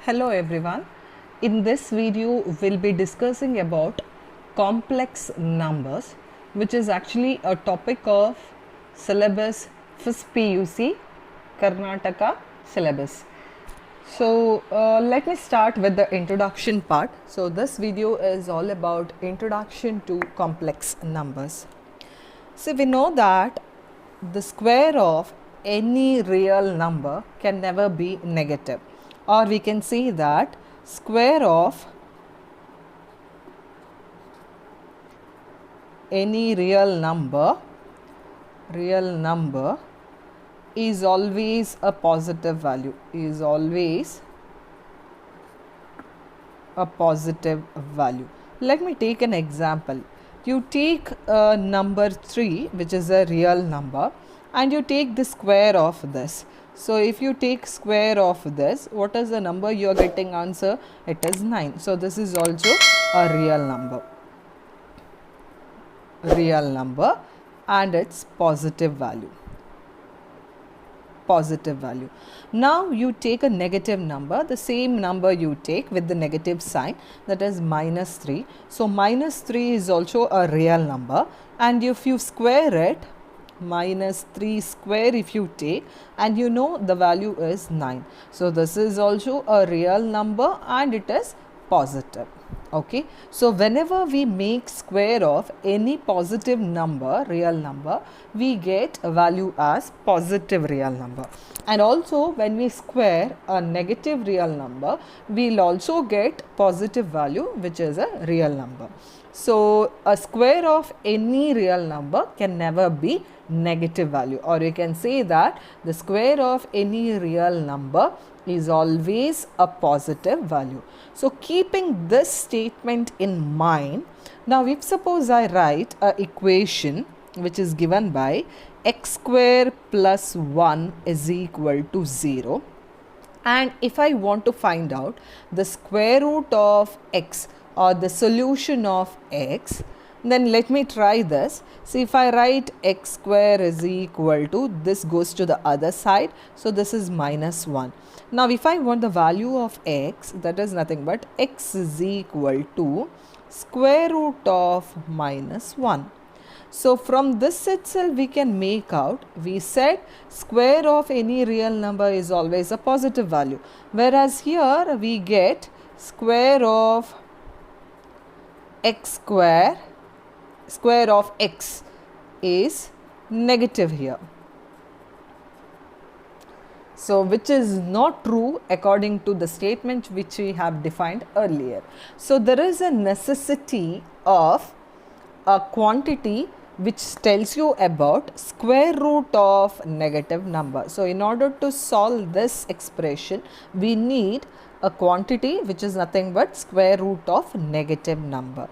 Hello everyone. In this video we'll be discussing about complex numbers, which is actually a topic of syllabus FIS PUC Karnataka syllabus. So let me start with the introduction part. So this video is all about introduction to complex numbers. So we know that the square of any real number can never be negative, or we can say that square of any real number is always a positive value, Let me take an example. You take number 3, which is a real number, and you take the square of this. So if you take square of this, what is the number you are getting answer? It is 9. So this is also a real number and its positive value. Now you take a negative number, the same number you take with the negative sign, that is minus 3. So minus 3 is also a real number, and if you square it, minus 3 square if you take, and you know the value is 9. So this is also a real number and it is positive. Okay, so whenever we make square of any positive number, real number, we get a value as positive real number. And also when we square a negative real number, we'll also get positive value, which is a real number. So a square of any real number can never be negative value, or you can say that the square of any real number is always a positive value. So keeping this statement in mind, now if suppose I write a equation which is given by x square plus 1 is equal to 0, and if I want to find out the square root of x or the solution of x, then let me try this. See, if I write x square is equal to, this goes to the other side, so this is minus 1. Now if I want the value of x, that is nothing but x is equal to square root of minus 1. So from this itself we can make out, we said square of any real number is always a positive value, whereas here we get square of x square of x is negative here. So which is not true according to the statement which we have defined earlier. So there is a necessity of a quantity which tells you about square root of negative number. So in order to solve this expression, we need a quantity which is nothing but square root of negative number.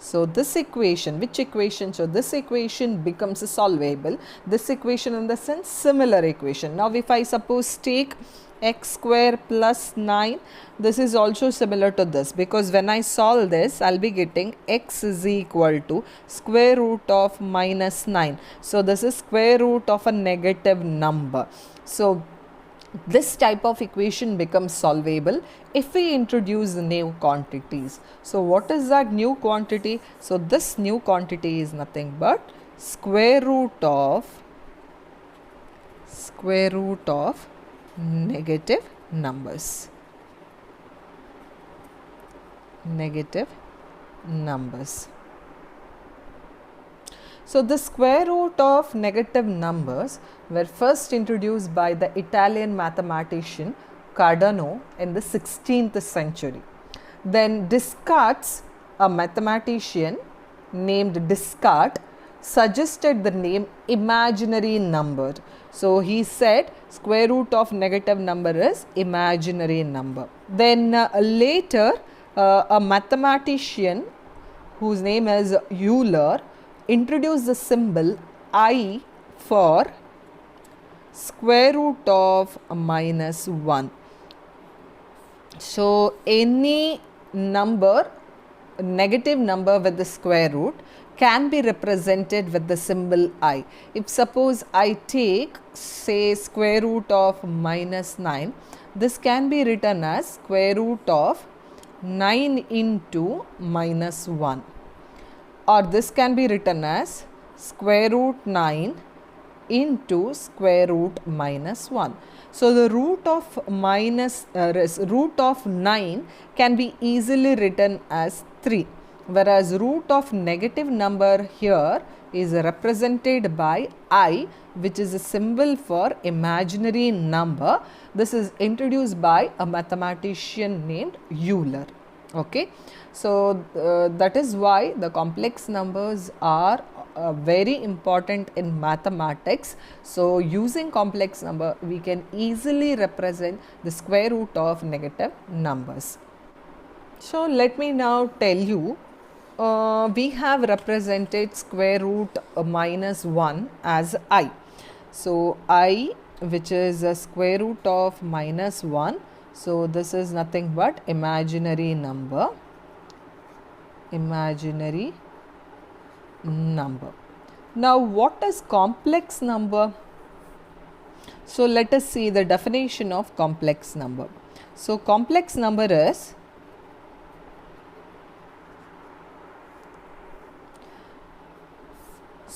So this equation, which equation? So this equation becomes solvable. This equation in the sense similar equation. Now if I suppose take x square plus 9, this is also similar to this, because when I solve this, I'll be getting x is equal to square root of minus 9. So this is square root of a negative number. So this type of equation becomes solvable if we introduce new quantities. So what is that new quantity? So this new quantity is nothing but square root of negative numbers. So the square root of negative numbers were first introduced by the Italian mathematician Cardano in the 16th century. Then Descartes, a mathematician named Descartes, suggested the name imaginary number. So he said square root of negative number is imaginary number. Then later a mathematician whose name is Euler introduced the symbol I for square root of minus 1. So any number, negative number with the square root, can be represented with the symbol I. If suppose I take say square root of minus 9, this can be written as square root of 9 into minus 1, or this can be written as square root 9 into square root minus 1. So, the root of 9 can be easily written as 3, whereas root of negative number here is represented by I, which is a symbol for imaginary number. This is introduced by a mathematician named Euler. Okay. So, that is why the complex numbers are very important in mathematics. So, using complex number, we can easily represent the square root of negative numbers. So, let me now tell you, we have represented square root minus 1 as I. So, I, which is a square root of minus 1. So, this is nothing but imaginary number. Now, what is complex number? So, let us see the definition of complex number. So, complex number is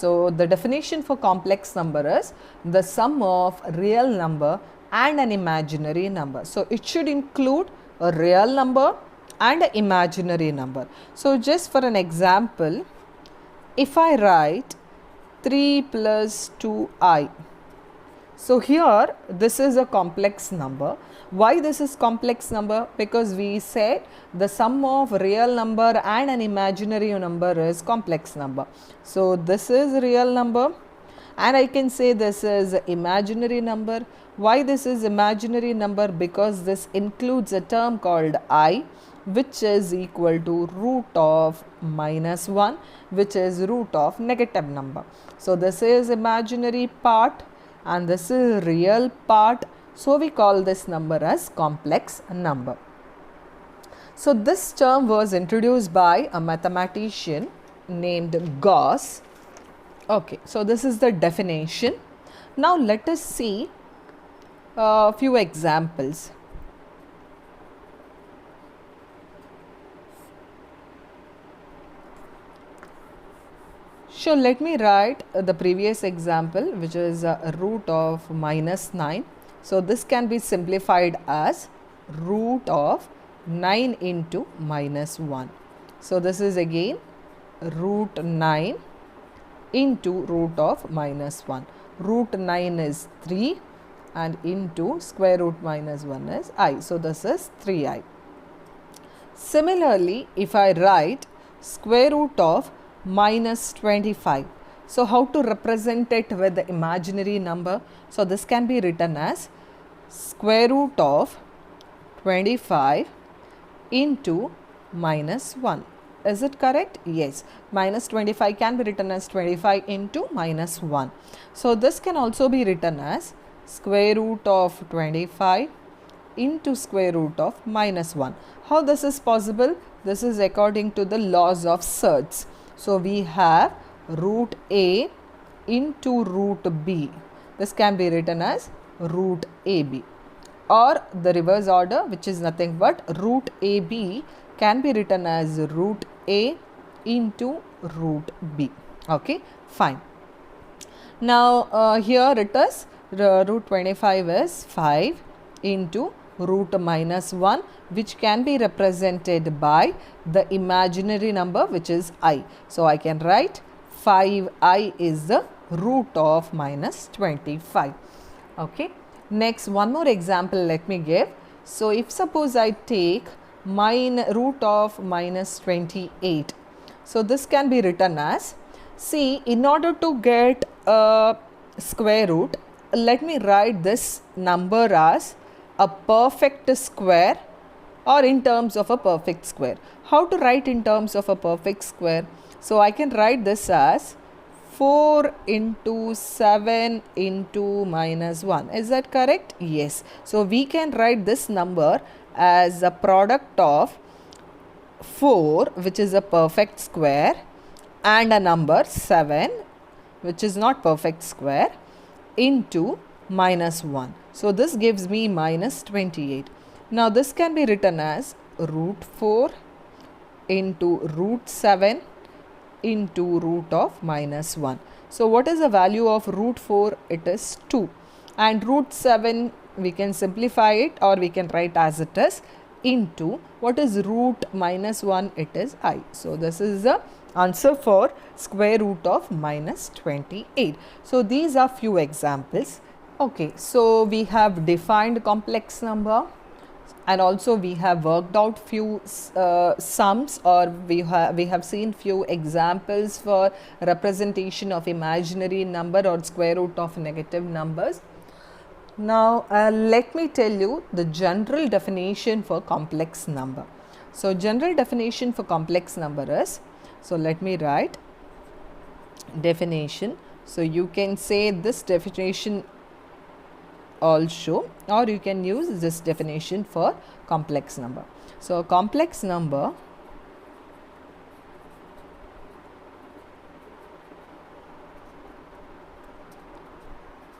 the definition for complex number is the sum of real number and an imaginary number. So, it should include a real number and an imaginary number. So, just for an example, if I write 3 plus 2i, so here this is a complex number. Why this is complex number? Because we said the sum of real number and an imaginary number is complex number. So, this is real number and I can say this is imaginary number. Why this is imaginary number? Because this includes a term called I, which is equal to root of minus 1, which is root of negative number. So, this is imaginary part and this is real part. So, we call this number as complex number. So, this term was introduced by a mathematician named Gauss. Okay, so this is the definition. Now, let us see a few examples. So, let me write the previous example, which is a root of minus 9. So, this can be simplified as root of 9 into minus 1. So, this is again root 9 into root of minus 1. Root 9 is 3 and into square root minus 1 is I. So, this is 3i. Similarly, if I write square root of minus 25. So, how to represent it with the imaginary number? So, this can be written as square root of 25 into minus 1. Is it correct? Yes. Minus 25 can be written as 25 into minus 1. So, this can also be written as square root of 25 into square root of minus 1. How this is possible? This is according to the laws of surds. So, we have root A into root B. This can be written as root AB, or the reverse order, which is nothing but root AB can be written as root A into root B. Okay, fine. Now, here it is root 25 is 5 into root minus 1, which can be represented by the imaginary number, which is I. So, I can write 5i is the root of minus 25. Okay. Next, one more example let me give. So, if suppose I take root of minus 28. So, this can be written as, see, in order to get a square root, let me write this number as a perfect square or in terms of a perfect square. How to write in terms of a perfect square? So, I can write this as 4 into 7 into minus 1. Is that correct? Yes. So, we can write this number as a product of 4, which is a perfect square, and a number 7, which is not perfect square, into minus 1. So this gives me minus 28. Now this can be written as root 4 into root 7 into root of minus 1. So what is the value of root 4? It is 2. And root 7 we can simplify it, or we can write as it is, into what is root minus 1? It is I. So this is the answer for square root of minus 28. So these are few examples. Okay, so we have defined complex number, and also we have worked out few sums, or we have seen few examples for representation of imaginary number or square root of negative numbers. Now let me tell you the general definition for complex number. So general definition for complex number is, so let me write definition. So you can say this definition also, or you can use this definition for complex number. So complex number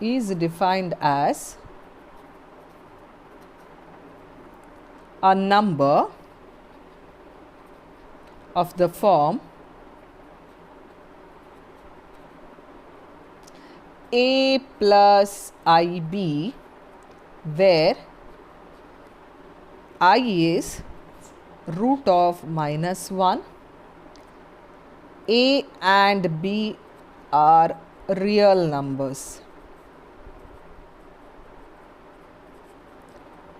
is defined as a number of the form a plus ib, where I is root of minus 1, a and b are real numbers.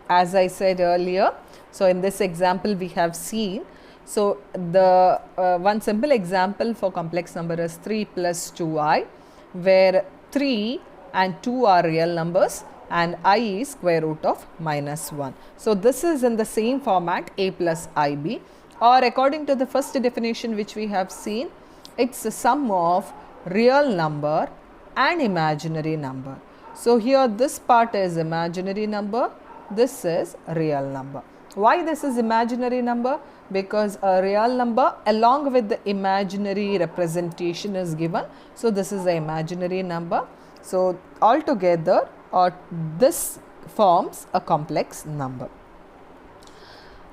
As I said earlier, so in this example we have seen, so the one simple example for complex number is 3 plus 2i, where 3 and 2 are real numbers and I is square root of minus 1. So this is in the same format, a plus ib, or according to the first definition which we have seen, it's a sum of real number and imaginary number. So here this part is imaginary number, this is real number. Why this is imaginary number? Because a real number along with the imaginary representation is given. So this is the imaginary number. So altogether, or this forms a complex number.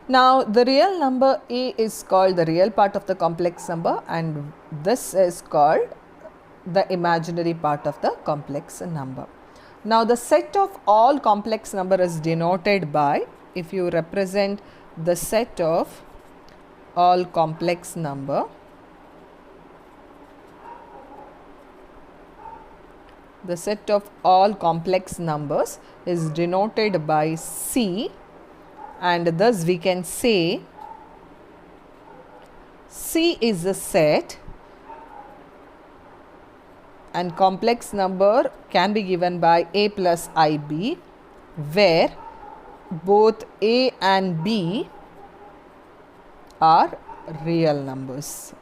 Now the real number a is called the real part of the complex number, and this is called the imaginary part of the complex number. Now the set of all complex number is denoted by, if you represent the set of all complex number, the set of all complex numbers is denoted by C, and thus we can say C is a set and complex number can be given by a plus ib, where both a and b are real numbers.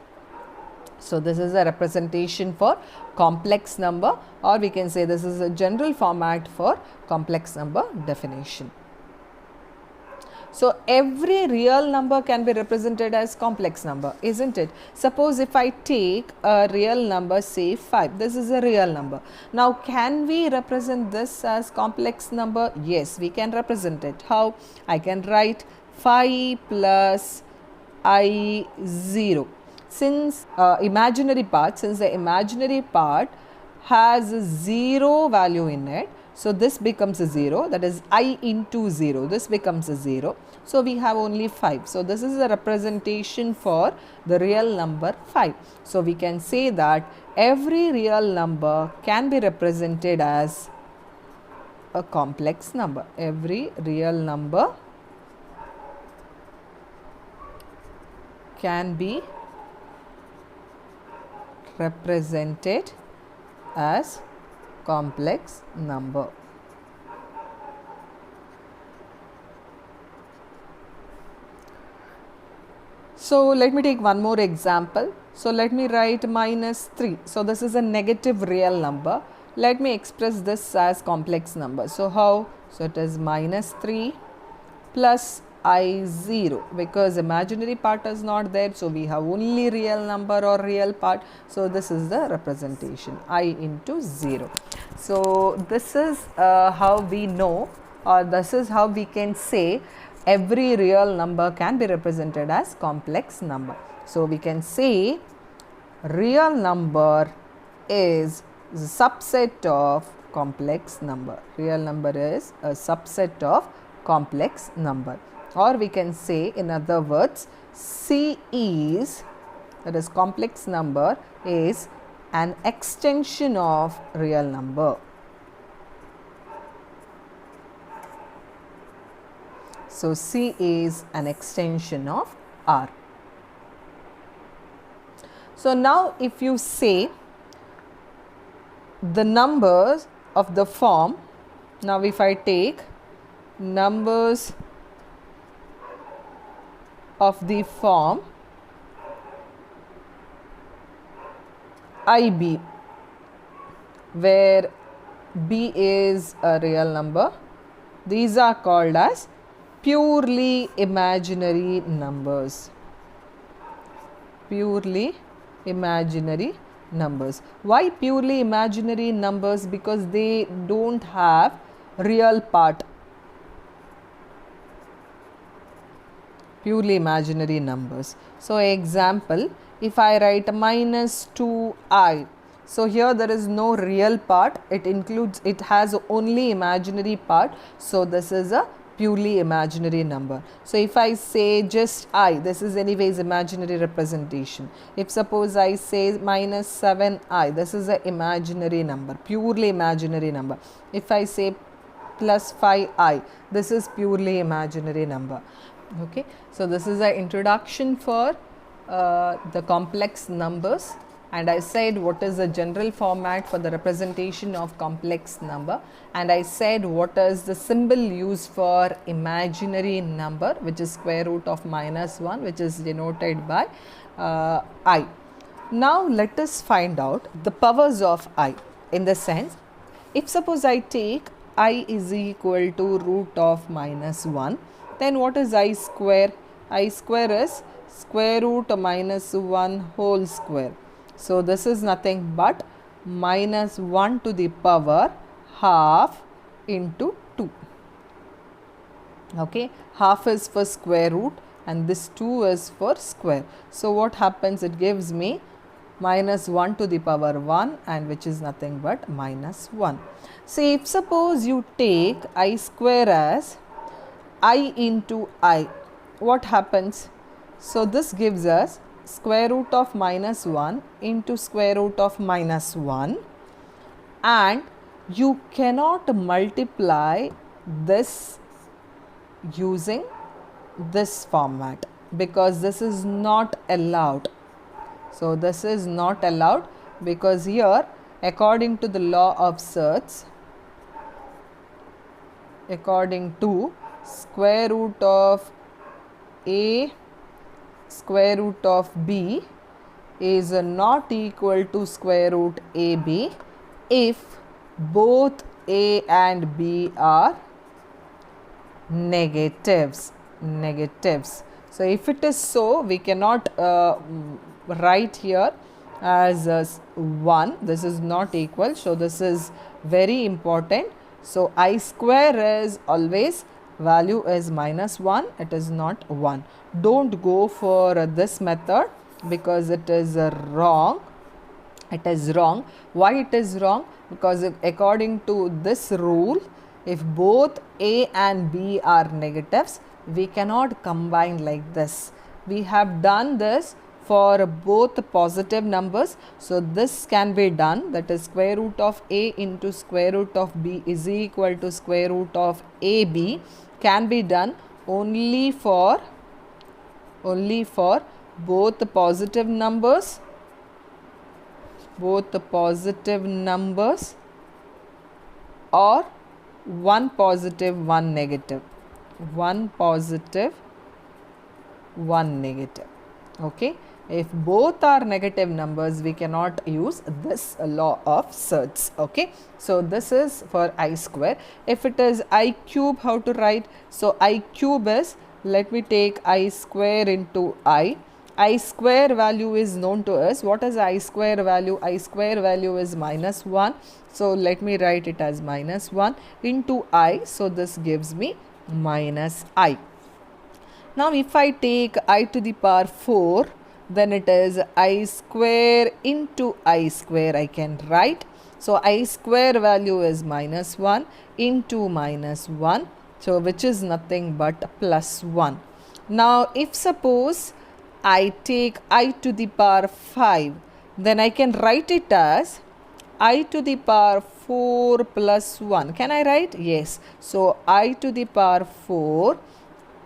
So this is a representation for complex number, or we can say this is a general format for complex number definition. So every real number can be represented as complex number, isn't it? Suppose if I take a real number, say 5, this is a real number. Now can we represent this as complex number? Yes, we can represent it. How? I can write 5 plus I0. Since the imaginary part has a 0 value in it, so this becomes a 0, that is I into 0, this becomes a 0. So we have only 5. So this is a representation for the real number 5. So we can say that every real number can be represented as a complex number. Every real number can be represented as complex number. So let me take one more example. So let me write minus 3. So this is a negative real number. Let me express this as complex number. So how? So it is minus 3 plus I0, because imaginary part is not there, so we have only real number or real part. So this is the representation, I into 0. So this is how we know, or this is how we can say every real number can be represented as complex number. So we can say real number is a subset of complex number. Real number is a subset of complex number. Or we can say, in other words, C is, that is complex number, is an extension of real number. So C is an extension of R. So now if you say the numbers of the form, now if I take numbers of the form IB, where B is a real number, these are called as purely imaginary numbers. Purely imaginary numbers. Why purely imaginary numbers? Because they don't have real part. Purely imaginary numbers. So example, if I write minus 2i, so here there is no real part, it has only imaginary part, so this is a purely imaginary number. So if I say just I, this is anyways imaginary representation. If suppose I say minus 7i, this is an imaginary number, purely imaginary number. If I say plus 5i, this is purely imaginary number. Okay, so this is an introduction for the complex numbers, and I said what is the general format for the representation of complex number, and I said what is the symbol used for imaginary number, which is square root of minus 1, which is denoted by I. Now let us find out the powers of I, in the sense, if suppose I take I is equal to root of minus 1, then what is I square? I square is square root of minus 1 whole square. So this is nothing but minus 1 to the power half into 2. Okay, half is for square root and this 2 is for square. So what happens? It gives me minus 1 to the power 1, and which is nothing but minus 1. So if suppose you take I square as I into I, what happens? So this gives us square root of minus 1 into square root of minus 1, and you cannot multiply this using this format because this is not allowed. So this is not allowed because here, according to the law of surds, according to square root of A square root of B is not equal to square root AB if both A and B are negatives. So if it is so, we cannot write here as 1, this is not equal, so this is very important. So I square is always value is minus 1, it is not 1. Don't go for this method because it is wrong. It is wrong. Why it is wrong? Because according to this rule, if both A and B are negatives, we cannot combine like this. We have done this for both positive numbers. So this can be done, that is square root of A into square root of B is equal to square root of AB, can be done only for both the positive numbers, or one positive, one negative, one positive, one negative. Okay, if both are negative numbers, we cannot use this law of surds. Okay, so this is for I square. If it is I cube, how to write? So I cube is let me take I square into I. I square value is known to us. What is I square value? I square value is minus 1. So let me write it as minus 1 into I. So this gives me minus I. Now if I take I to the power 4, then it is I square into I square I can write. So I square value is minus 1 into minus 1. So which is nothing but plus 1. Now if suppose I take I to the power 5, then I can write it as I to the power 4 plus 1. Can I write? Yes. So I to the power 4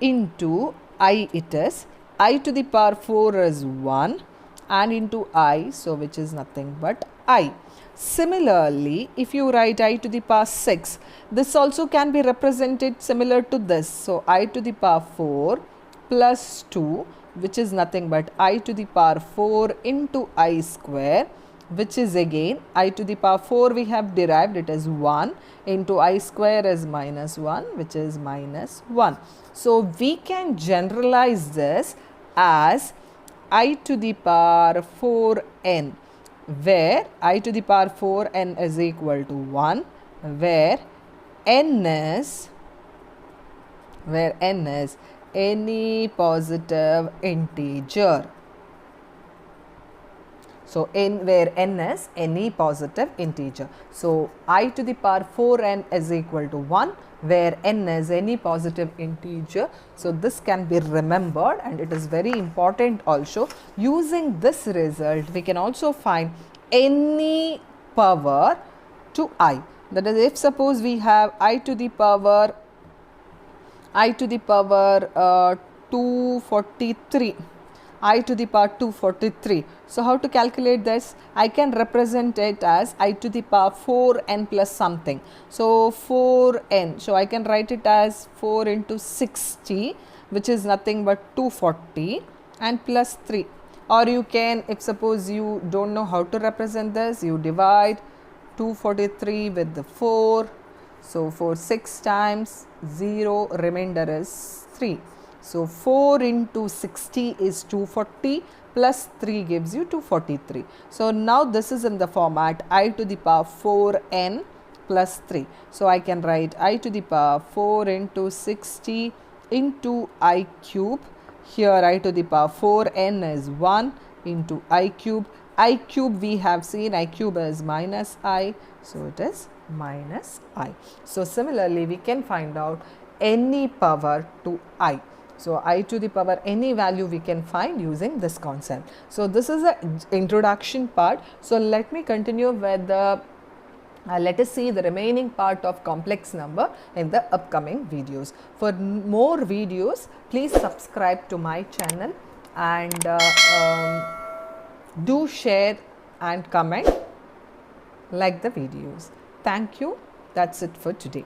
into I it is. I to the power 4 is 1 and into I, so which is nothing but I. Similarly, if you write I to the power 6, this also can be represented similar to this. So I to the power 4 plus 2, which is nothing but I to the power 4 into I square, which is again I to the power 4 we have derived, it is 1 into I square is minus 1, which is minus 1. So we can generalize this as I to the power 4n, where I to the power 4n is equal to 1, where n is any positive integer. So where n is any positive integer. So I to the power 4n is equal to 1, where n is any positive integer. So this can be remembered, and it is very important also. Using this result, we can also find any power to I. That is, if suppose we have I to the power 243, I to the power 243. So how to calculate this? I can represent it as I to the power 4n plus something. So 4n. So I can write it as 4 into 60, which is nothing but 240, and plus 3. Or you can, if suppose you don't know how to represent this, you divide 243 with the 4. So 4 6 times 0, remainder is 3. So 4 into 60 is 240, plus 3 gives you 243. So now this is in the format I to the power 4n plus 3. So I can write I to the power 4 into 60 into I cube. Here I to the power 4n is 1 into I cube. I cube we have seen I cube is minus I. So it is minus I. So similarly we can find out any power to I. So I to the power any value we can find using this concept. So this is the introduction part. So let me continue with the let us see the remaining part of complex number in the upcoming videos. For more videos, please subscribe to my channel and do share and comment, like the videos. Thank you. That's it for today.